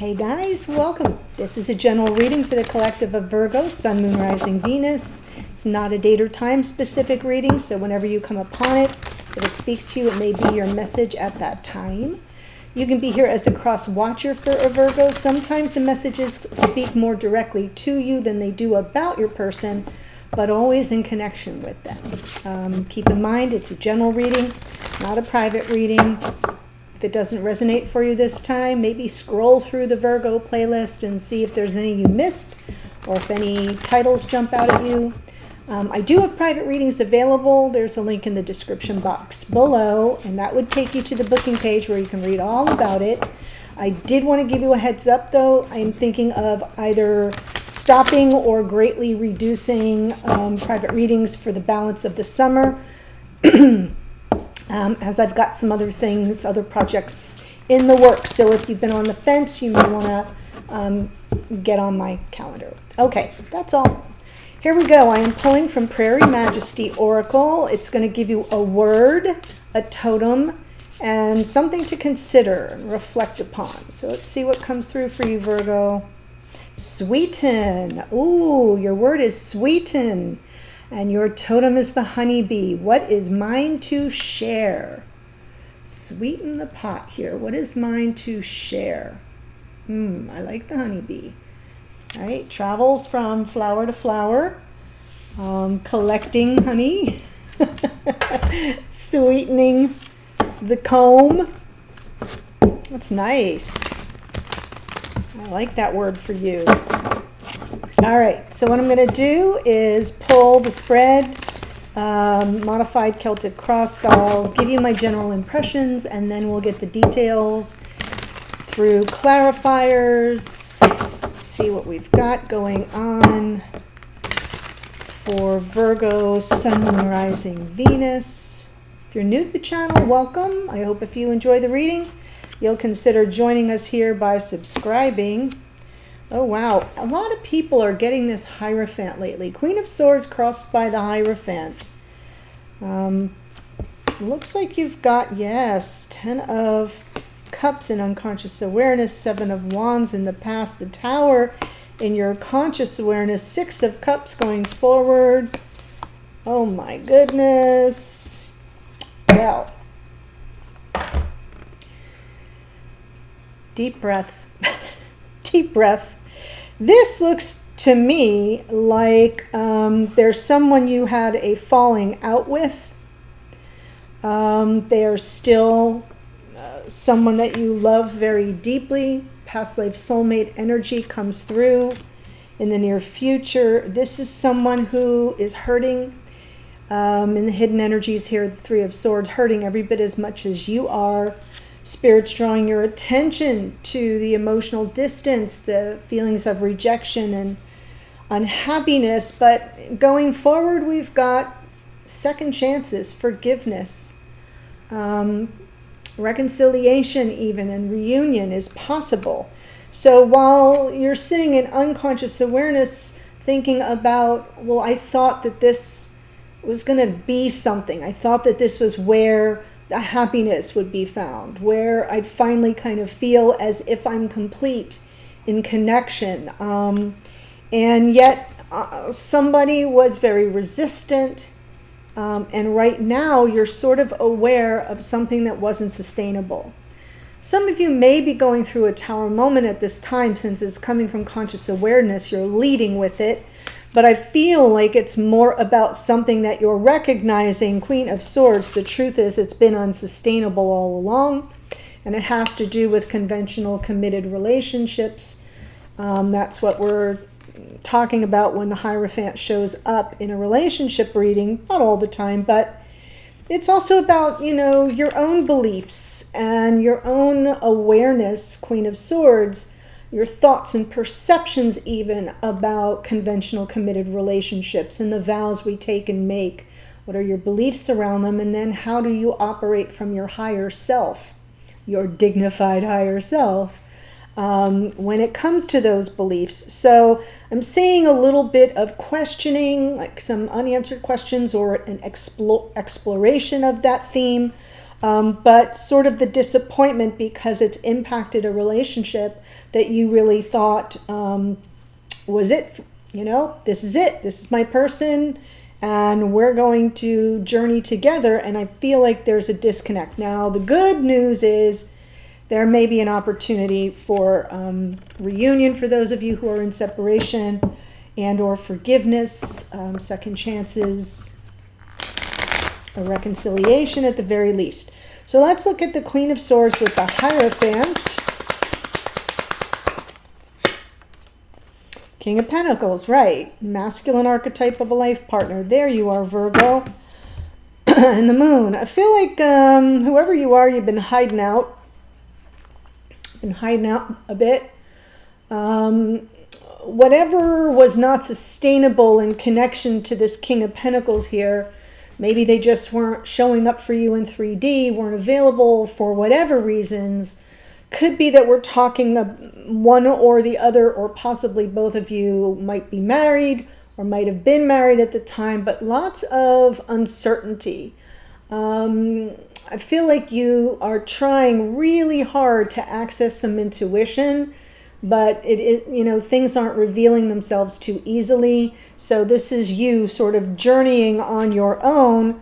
Hey guys, welcome. This is a general reading for the collective of Virgo, Sun, Moon, Rising, Venus. It's not a date or time specific reading, so whenever you come upon it, if it speaks to you, it may be your message at that time. You can be here as a cross watcher for a Virgo. Sometimes the messages speak more directly to you than they do about your person, but always in connection with them. Keep in mind, it's a general reading, not a private reading. If it doesn't resonate for you this time, maybe scroll through the Virgo playlist and see if there's any you missed or if any titles jump out at you. I do have private readings available. There's a link in the description box below, and that would take you to the booking page where you can read all about it. I did want to give you a heads up, though. I'm thinking of either stopping or greatly reducing private readings for the balance of the summer. As I've got some other things, other projects in the works. So if you've been on the fence, you may want to get on my calendar. Okay, that's all. Here we go. I am pulling from Prairie Majesty Oracle. It's going to give you a word, a totem, and something to consider and reflect upon. So let's see what comes through for you, Virgo. Sweeten. Ooh, your word is sweeten. And your totem is the honeybee. What is mine to share? Sweeten the pot here. What is mine to share? I like the honeybee. All right, travels from flower to flower, collecting honey, sweetening the comb. That's nice. I like that word for you. All right, so what I'm going to do is pull the spread, modified Celtic cross. I'll give you my general impressions, and then we'll get the details through clarifiers. Let's see what we've got going on for Virgo, Sun, Moon, Rising, Venus. If you're new to the channel, welcome. I hope if you enjoy the reading, you'll consider joining us here by subscribing. Oh, wow. A lot of people are getting this Hierophant lately. Queen of Swords crossed by the Hierophant. Looks like you've got, yes, 10 of Cups in unconscious awareness, 7 of Wands in the past, the Tower in your conscious awareness, 6 of Cups going forward. Oh, my goodness. Well, deep breath. Deep breath. This looks to me like there's someone you had a falling out with. They are still someone that you love very deeply. Past life soulmate energy comes through in the near future. This is someone who is hurting. In the hidden energies here, the 3 of Swords, hurting every bit as much as you are. Spirit's drawing your attention to the emotional distance, the feelings of rejection and unhappiness. But going forward, we've got second chances, forgiveness, reconciliation even, and reunion is possible. So while you're sitting in unconscious awareness thinking about, well, I thought that this was going to be something. I thought that this was where the happiness would be found, where I'd finally kind of feel as if I'm complete in connection. And yet somebody was very resistant. And right now you're sort of aware of something that wasn't sustainable. Some of you may be going through a Tower moment at this time, since it's coming from conscious awareness. You're leading with it. But I feel like it's more about something that you're recognizing. Queen of Swords, the truth is it's been unsustainable all along. And it has to do with conventional committed relationships. That's what we're talking about when the Hierophant shows up in a relationship reading. Not all the time, but it's also about, you know, your own beliefs and your own awareness, Queen of Swords, your thoughts and perceptions even about conventional committed relationships and the vows we take and make. What are your beliefs around them? And then how do you operate from your higher self, your dignified higher self, when it comes to those beliefs? So I'm seeing a little bit of questioning, like some unanswered questions or an exploration of that theme but sort of the disappointment because it's impacted a relationship that you really thought was it. This is it. This is my person, and we're going to journey together. And I feel like there's a disconnect. Now, the good news is there may be an opportunity for reunion for those of you who are in separation, and or forgiveness, second chances, a reconciliation at the very least. So let's look at the Queen of Swords with the Hierophant. King of Pentacles, right. Masculine archetype of a life partner. There you are, Virgo. And the Moon. I feel like whoever you are, you've been hiding out. Been hiding out a bit. Whatever was not sustainable in connection to this King of Pentacles here, maybe they just weren't showing up for you in 3D, weren't available for whatever reasons. Could be that we're talking one or the other, or possibly both of you might be married or might have been married at the time, but lots of uncertainty. I feel like you are trying really hard to access some intuition, but things aren't revealing themselves too easily. So this is you sort of journeying on your own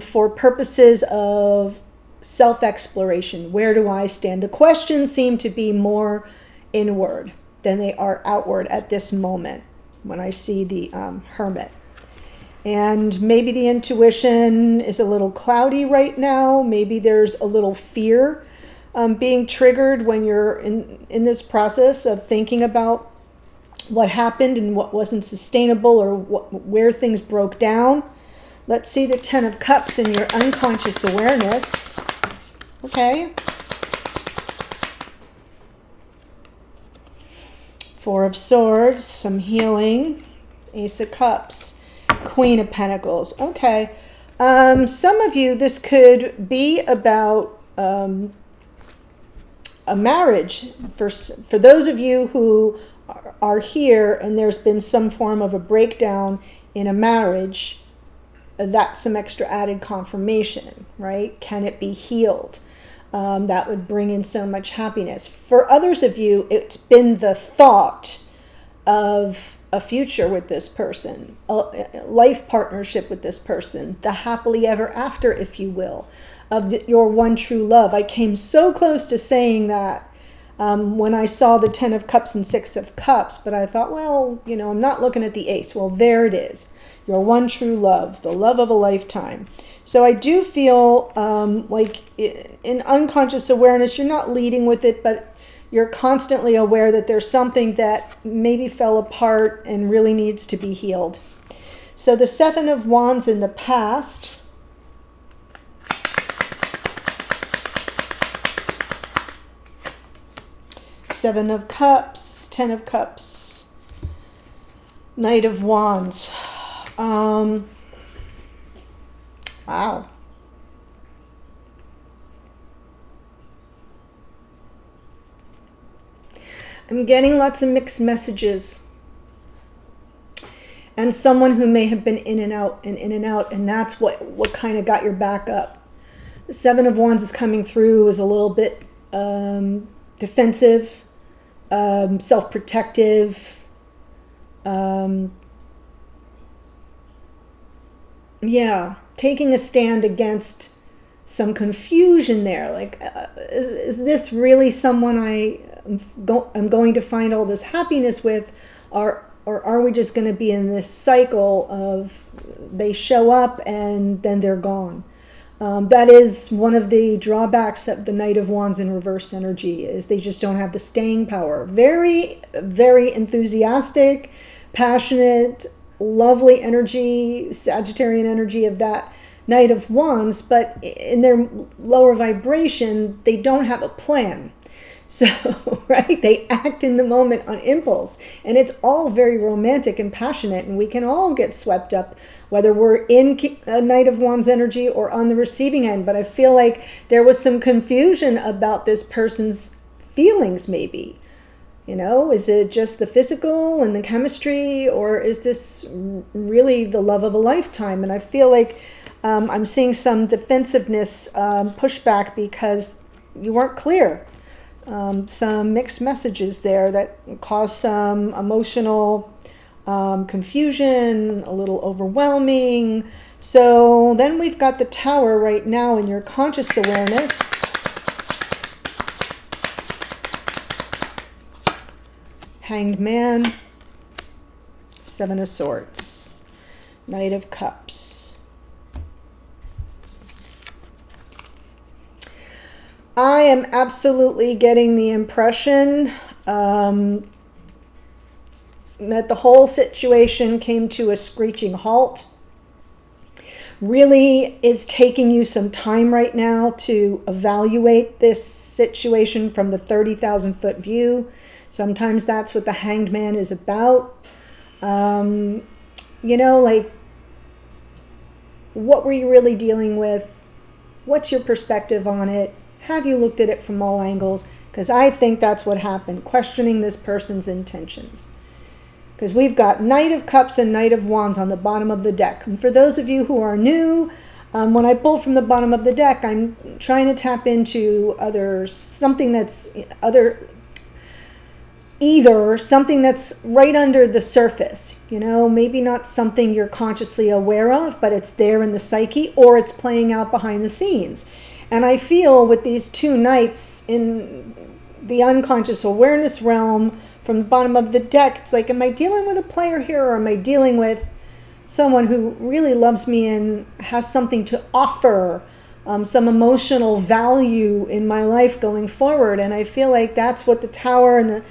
for purposes of self-exploration. Where do I stand? The questions seem to be more inward than they are outward at this moment when I see the Hermit. And maybe the intuition is a little cloudy right now. Maybe there's a little fear being triggered when you're in this process of thinking about what happened and what wasn't sustainable, or where things broke down. Let's see the Ten of Cups in your unconscious awareness. Okay. Four of Swords, some healing. Ace of Cups, Queen of Pentacles. Okay. Some of you, this could be about a marriage. For those of you who are here and there's been some form of a breakdown in a marriage, that's some extra added confirmation, right? Can it be healed? That would bring in so much happiness. For others of you, it's been the thought of a future with this person, a life partnership with this person, the happily ever after, if you will, of your one true love. I came so close to saying that when I saw the Ten of Cups and Six of Cups, but I thought, well, I'm not looking at the Ace. Well, there it is. Your one true love, the love of a lifetime. So I do feel like in unconscious awareness, you're not leading with it, but you're constantly aware that there's something that maybe fell apart and really needs to be healed. So the Seven of Wands in the past. Seven of Cups, Ten of Cups, Knight of Wands. Wow. I'm getting lots of mixed messages. And someone who may have been in and out, and that's what kind of got your back up. The Seven of Wands is coming through as a little bit defensive, self-protective. Yeah, taking a stand against some confusion there. Like, is this really someone I'm going to find all this happiness with, or are we just going to be in this cycle of they show up and then they're gone? That is one of the drawbacks of the Knight of Wands in reversed energy, is they just don't have the staying power. Very, very enthusiastic, passionate, lovely energy, Sagittarian energy of that Knight of Wands, but in their lower vibration, they don't have a plan. So, right, they act in the moment on impulse, and it's all very romantic and passionate, and we can all get swept up, whether we're in a Knight of Wands energy or on the receiving end. But I feel like there was some confusion about this person's feelings, maybe. Is it just the physical and the chemistry, or is this really the love of a lifetime? And I feel like I'm seeing some defensiveness, pushback because you weren't clear. Some mixed messages there that cause some emotional confusion, a little overwhelming. So then we've got the Tower right now in your conscious awareness. Hanged Man, Seven of Swords, Knight of Cups. I am absolutely getting the impression that the whole situation came to a screeching halt. Really is taking you some time right now to evaluate this situation from the 30,000 foot view. Sometimes that's what the Hanged Man is about. You know, like, what were you really dealing with? What's your perspective on it? Have you looked at it from all angles? Because I think that's what happened, questioning this person's intentions. Because we've got Knight of Cups and Knight of Wands on the bottom of the deck. And for those of you who are new, when I pull from the bottom of the deck, I'm trying to tap into either something that's right under the surface, you know, maybe not something you're consciously aware of, but it's there in the psyche, or it's playing out behind the scenes. And I feel with these two knights in the unconscious awareness realm from the bottom of the deck, it's like, am I dealing with a player here, or am I dealing with someone who really loves me and has something to offer, some emotional value in my life going forward? And I feel like that's what the Tower and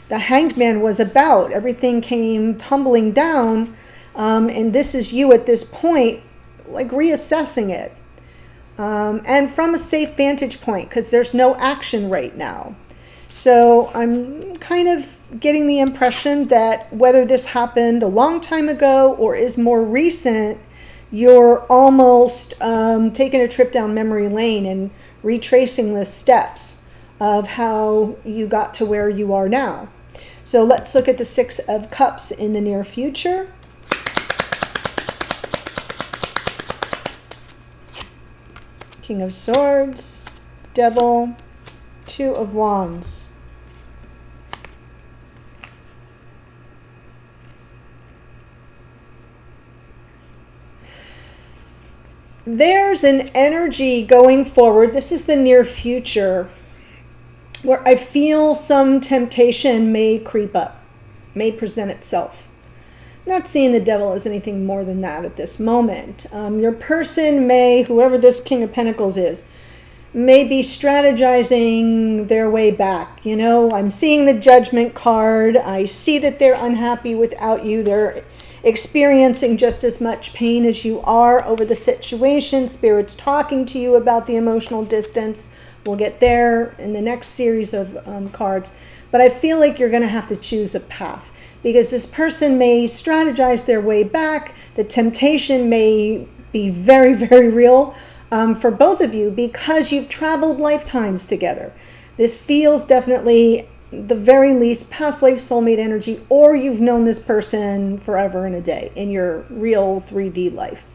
the Hanged Man was about. Everything came tumbling down, and this is you at this point, like reassessing it. And from a safe vantage point, because there's no action right now. So I'm kind of getting the impression that whether this happened a long time ago or is more recent, you're almost taking a trip down memory lane and retracing the steps of how you got to where you are now. So let's look at the Six of Cups in the near future. King of Swords, Devil, Two of Wands. There's an energy going forward. This is the near future, where I feel some temptation may creep up, may present itself. Not seeing the Devil as anything more than that at this moment. Your person may, whoever this King of Pentacles is, may be strategizing their way back. You know, I'm seeing the Judgment card. I see that they're unhappy without you. They're experiencing just as much pain as you are over the situation. Spirit's talking to you about the emotional distance. We'll get there in the next series of cards. But I feel like you're going to have to choose a path, because this person may strategize their way back. The temptation may be very, very real for both of you, because you've traveled lifetimes together. This feels definitely, the very least, past life soulmate energy, or you've known this person forever and a day in your real 3D life.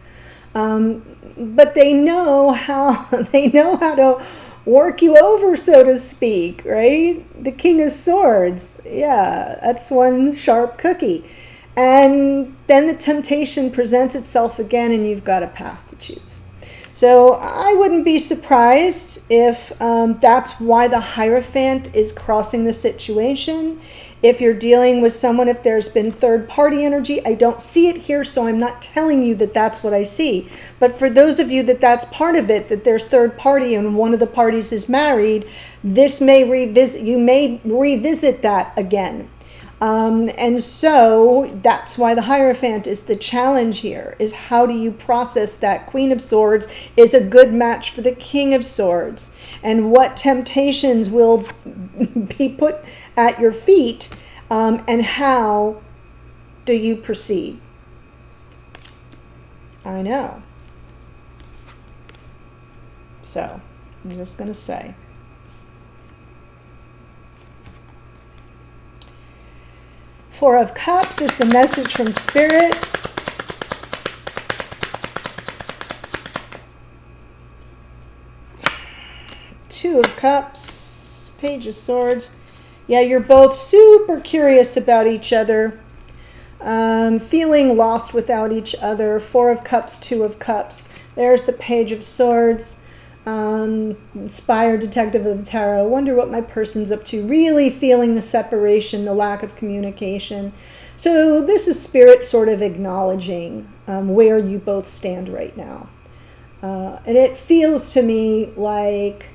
But they know how to work you over, so to speak, right? The King of Swords. Yeah, that's one sharp cookie. And then the temptation presents itself again, and you've got a path to choose. So I wouldn't be surprised if that's why the Hierophant is crossing the situation. If you're dealing with someone, if there's been third-party energy, I don't see it here, so I'm not telling you that that's what I see. But for those of you that that's part of it, that there's third party and one of the parties is married, this may you may revisit that again. And so that's why the Hierophant is the challenge here, is how do you process that? Queen of Swords is a good match for the King of Swords. And what temptations will be put at your feet, and how do you proceed? I know. So I'm just going to say. Four of Cups is the message from Spirit. Two of Cups, Page of Swords. Yeah, you're both super curious about each other, feeling lost without each other. Four of Cups, Two of Cups. There's the Page of Swords. Inspired Detective of the Tarot. Wonder what my person's up to. Really feeling the separation, the lack of communication. So this is Spirit sort of acknowledging where you both stand right now. And it feels to me like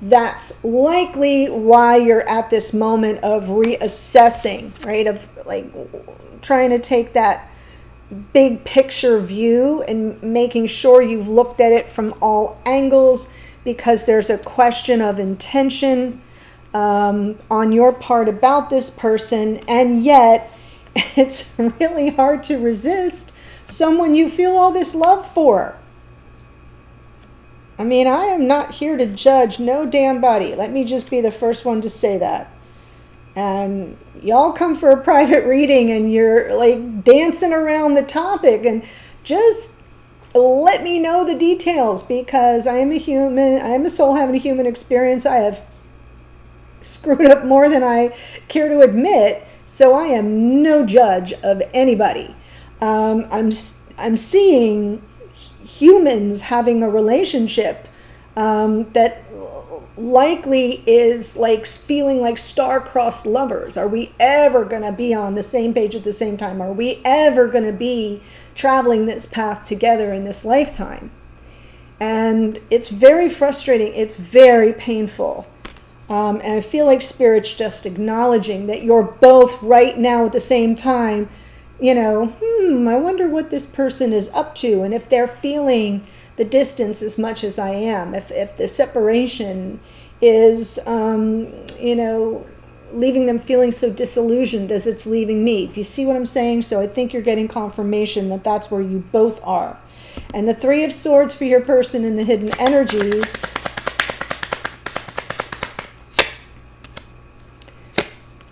that's likely why you're at this moment of reassessing, right? Of like trying to take that big picture view and making sure you've looked at it from all angles, because there's a question of intention on your part about this person, and yet it's really hard to resist someone you feel all this love for. I mean, I am not here to judge no damn body. Let me just be the first one to say that. And y'all come for a private reading and you're like dancing around the topic, and just let me know the details, because I am a human. I am a soul having a human experience. I have screwed up more than I care to admit, so I am no judge of anybody. I'm seeing humans having a relationship that likely is like feeling like star-crossed lovers. Are we ever going to be on the same page at the same time? Are we ever going to be traveling this path together in this lifetime? And it's very frustrating. It's very painful. And I feel like Spirit's just acknowledging that you're both right now at the same time, you know, I wonder what this person is up to, and if they're feeling the distance as much as I am, if the separation is, leaving them feeling so disillusioned as it's leaving me. Do you see what I'm saying? So I think you're getting confirmation that that's where you both are. And the Three of Swords for your person in the hidden energies.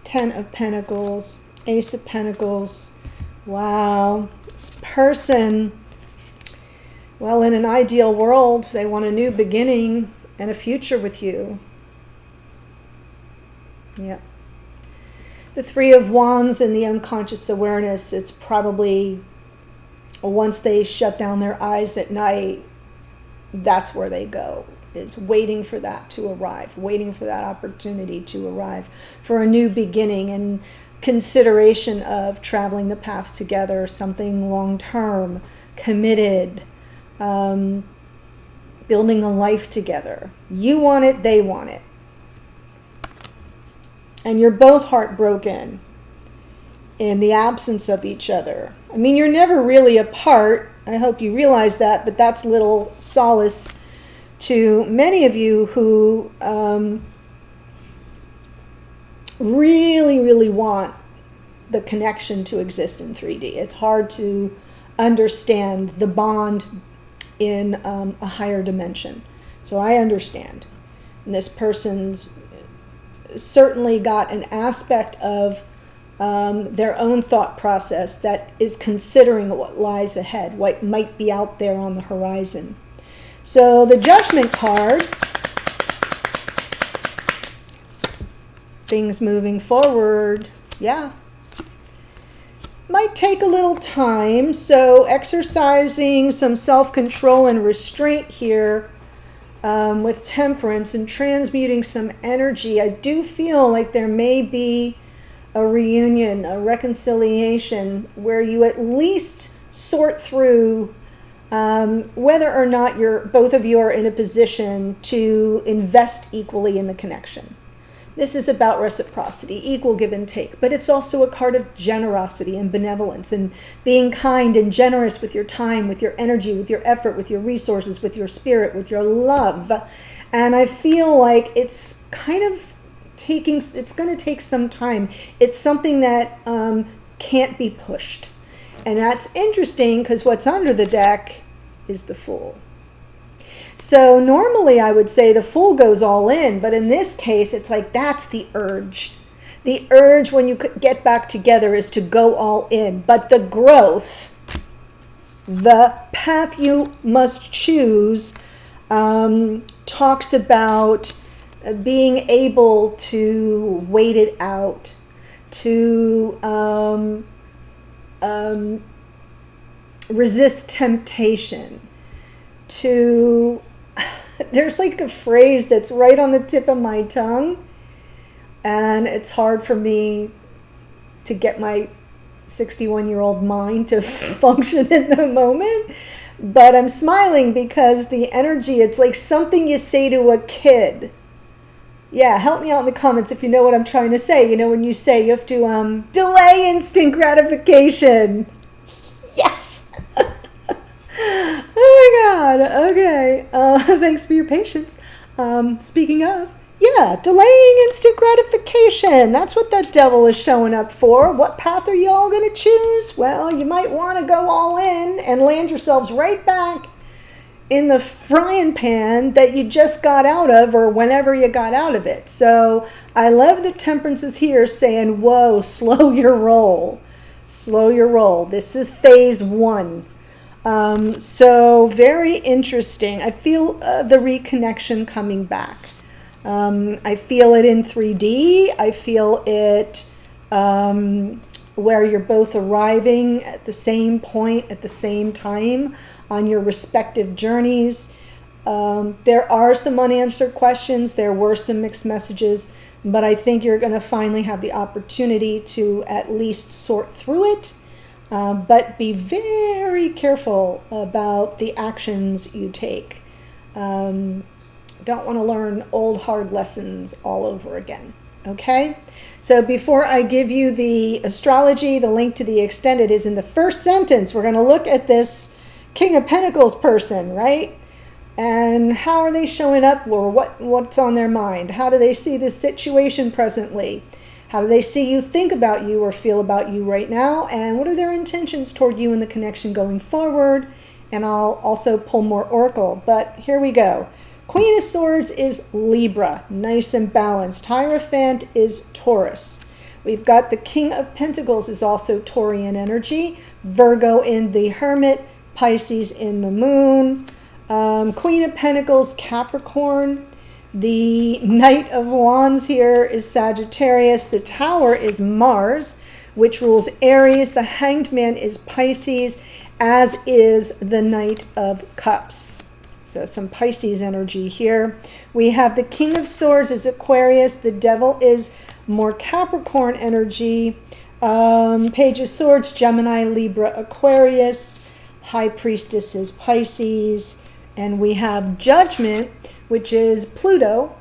Ten of Pentacles, Ace of Pentacles. Wow, this person, well, in an ideal world, they want a new beginning and a future with you. Yep. The Three of Wands in the unconscious awareness, it's probably once they shut down their eyes at night, that's where they go, is waiting for that to arrive, waiting for that opportunity to arrive, for a new beginning and consideration of traveling the path together, something long-term, committed, building a life together. You want it, they want it. And you're both heartbroken in the absence of each other. I mean, you're never really apart. I hope you realize that, but that's little solace to many of you who really, really want the connection to exist in 3D. It's hard to understand the bond in a higher dimension. So I understand. And this person's certainly got an aspect of their own thought process that is considering what lies ahead, what might be out there on the horizon. So the Judgment card, things moving forward, yeah, might take a little time. So exercising some self-control and restraint here with Temperance and transmuting some energy. I do feel like there may be a reunion, a reconciliation, where you at least sort through whether or not both of you are in a position to invest equally in the connection. This is about reciprocity, equal give and take, but it's also a card of generosity and benevolence and being kind and generous with your time, with your energy, with your effort, with your resources, with your spirit, with your love. And I feel like it's kind of it's going to take some time. It's something that can't be pushed. And that's interesting because what's under the deck is the Fool. So normally I would say the Fool goes all in, but in this case, it's like that's the urge. The urge when you get back together is to go all in. But the growth, the path you must choose, talks about being able to wait it out, to resist temptation, to there's like a phrase that's right on the tip of my tongue, and it's hard for me to get my 61-year-old mind to function in the moment, but I'm smiling because the energy, it's like something you say to a kid. Yeah, help me out in the comments if you know what I'm trying to say. You know, when you say you have to delay instant gratification. Yes! Oh my God. Okay. Thanks for your patience. Speaking of, yeah, delaying instant gratification. That's what that devil is showing up for. What path are you all going to choose? Well, you might want to go all in and land yourselves right back in the frying pan that you just got out of, or whenever you got out of it. So I love that Temperance is here saying, whoa, slow your roll. Slow your roll. This is phase 1. So very interesting. I feel the reconnection coming back. I feel it in 3D. I feel it where you're both arriving at the same point at the same time on your respective journeys. There are some unanswered questions. There were some mixed messages, but I think you're going to finally have the opportunity to at least sort through it. But be very careful about the actions you take. Don't want to learn old hard lessons all over again. Okay? So before I give you the astrology, the link to the extended is in the first sentence. We're going to look at this King of Pentacles person, right? And how are they showing up, or what's on their mind? How do they see this situation presently? How do they see you, think about you, or feel about you right now? And what are their intentions toward you in the connection going forward? And I'll also pull more oracle, but here we go. Queen of Swords is Libra, nice and balanced. Hierophant is Taurus. We've got the King of Pentacles is also Taurian energy. Virgo in the Hermit, Pisces in the Moon. Queen of Pentacles, Capricorn. The Knight of Wands here is Sagittarius. The Tower is Mars, which rules Aries. The Hanged Man is Pisces, as is the Knight of Cups. So some Pisces energy here. We have the King of Swords is Aquarius. The Devil is more Capricorn energy. Page of Swords, Gemini, Libra, Aquarius. High Priestess is Pisces. And we have Judgment, which is Pluto,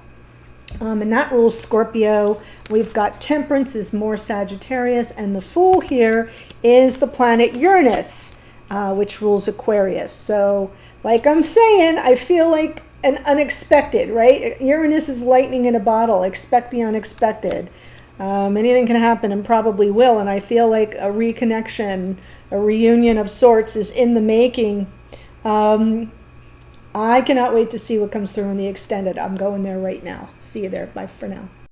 and that rules Scorpio. We've got Temperance is more Sagittarius, and the Fool here is the planet Uranus, which rules Aquarius. So, like I'm saying, I feel like an unexpected, right? Uranus is lightning in a bottle. Expect the unexpected. Anything can happen, and probably will, and I feel like a reconnection, a reunion of sorts is in the making. I cannot wait to see what comes through in the extended. I'm going there right now. See you there. Bye for now.